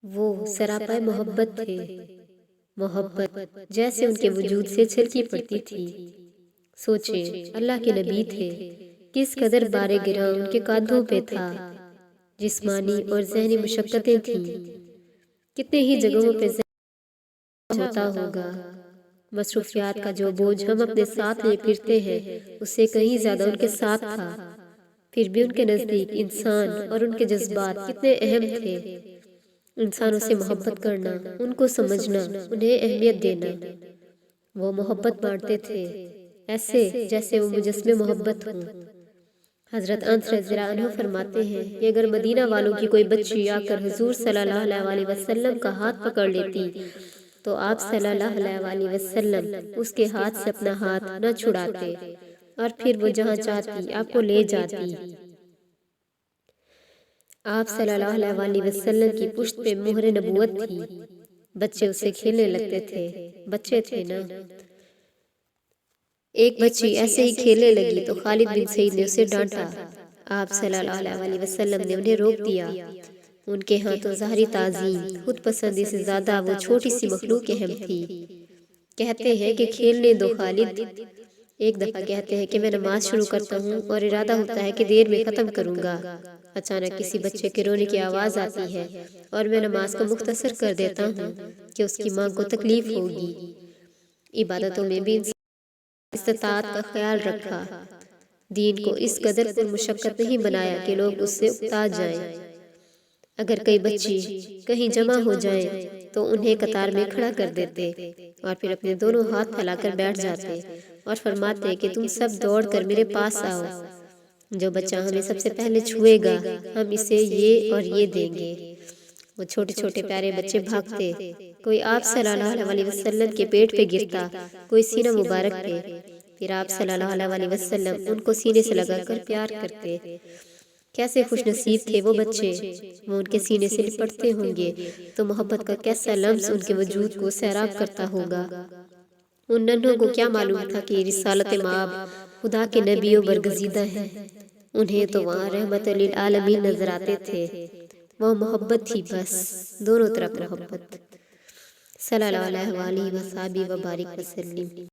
وہ سراپا محبت تھے، محبت جیسے ان کے وجود سے چھلکی پڑتی تھی۔ سوچیں، اللہ کے نبی تھے، کس قدر بار گراں ان کے کاندھوں پہ تھا، جسمانی اور ذہنی مشقتیں تھیں، کتنے ہی جگہوں پہ ہوتا ہوگا۔ مصروفیات کا جو بوجھ ہم اپنے ساتھ لے پھرتے ہیں اس سے کہیں زیادہ ان کے ساتھ تھا، پھر بھی ان کے نزدیک انسان اور ان کے جذبات کتنے اہم تھے۔ انسانوں سے محبت کرنا، ان کو سمجھنا، انہیں اہمیت دینا۔ وہ محبت بانٹتے تھے، ایسے جیسے وہ مجسمے محبت ہوں۔ حضرت انس رضی اللہ عنہ فرماتے ہیں کہ اگر مدینہ والوں کی کوئی بچی آ کر حضور صلی اللہ علیہ وسلم کا ہاتھ پکڑ لیتی تو آپ صلی اللہ علیہ وسلم اس کے ہاتھ سے اپنا ہاتھ نہ چھڑاتے اور پھر وہ جہاں چاہتی آپ کو لے جاتی۔ آپ صلی اللہ علیہ وسلم کی پشت پہ مہر نبوت تھی، بچے اسے کھیلنے لگتے تھے، بچے تھے نا۔ ایک بچی ایسے ہی کھیلنے لگی تو خالد بن سعید نے اسے ڈانٹا، آپ صلی اللہ علیہ وسلم نے انہیں روک دیا۔ ان کے ہاں تو ظاہری تعظیم، خود پسندی سے زیادہ وہ چھوٹی سی مخلوق اہم تھی۔ کہتے ہیں کہ کھیلنے دو خالد۔ ایک دفعہ کہتے ہیں کہ میں نماز شروع کرتا ہوں اور ارادہ ہوتا ہے کہ دیر میں ختم کروں گا، اچانک کسی بچے کے رونے کی آواز آتی ہے اور میں نماز کو مختصر کر دیتا ہوں کہ اس کی ماں کو تکلیف ہوگی۔ عبادتوں میں بھی استطاعت کا خیال رکھا، دین کو اس قدر پر مشقت نہیں بنایا کہ لوگ اس سے اکتا جائیں۔ اگر کئی بچی کہیں جمع ہو جائیں تو انہیں قطار میں کھڑا کر دیتے اور پھر اپنے دونوں ہاتھ پھیلا کر بیٹھ جاتے اور فرماتے کہ تم سب دوڑ کر میرے پاس آؤ، جو بچہ ہمیں سب سے پہلے چھوئے گا ہم اسے یہ اور یہ دیں گے۔ وہ چھوٹے چھوٹے پیارے بچے بھاگتے، کوئی آپ صلی اللہ علیہ وسلم کے پیٹ پہ گرتا، کوئی سینہ مبارک پہ، پھر آپ صلی اللہ علیہ وسلم ان کو سینے سے لگا کر پیار کرتے۔ کیسے خوش نصیب تھے وہ بچے، وہ ان کے سینے سے لپٹتے ہوں گے تو محبت کا کیسا لمس ان کے وجود کو سیراب کرتا ہوگا۔ ان ننھوں کو کیا معلوم تھا کہ رسالت مآب خدا کے نبیوں برگزیدہ ہے، انہیں تو وہاں رحمت للعالمین نظر آتے تھے۔ وہ محبت تھی بس، دونوں طرف محبت۔ صلی اللہ علیہ وآلہ وصحبہ وبارک وسلم۔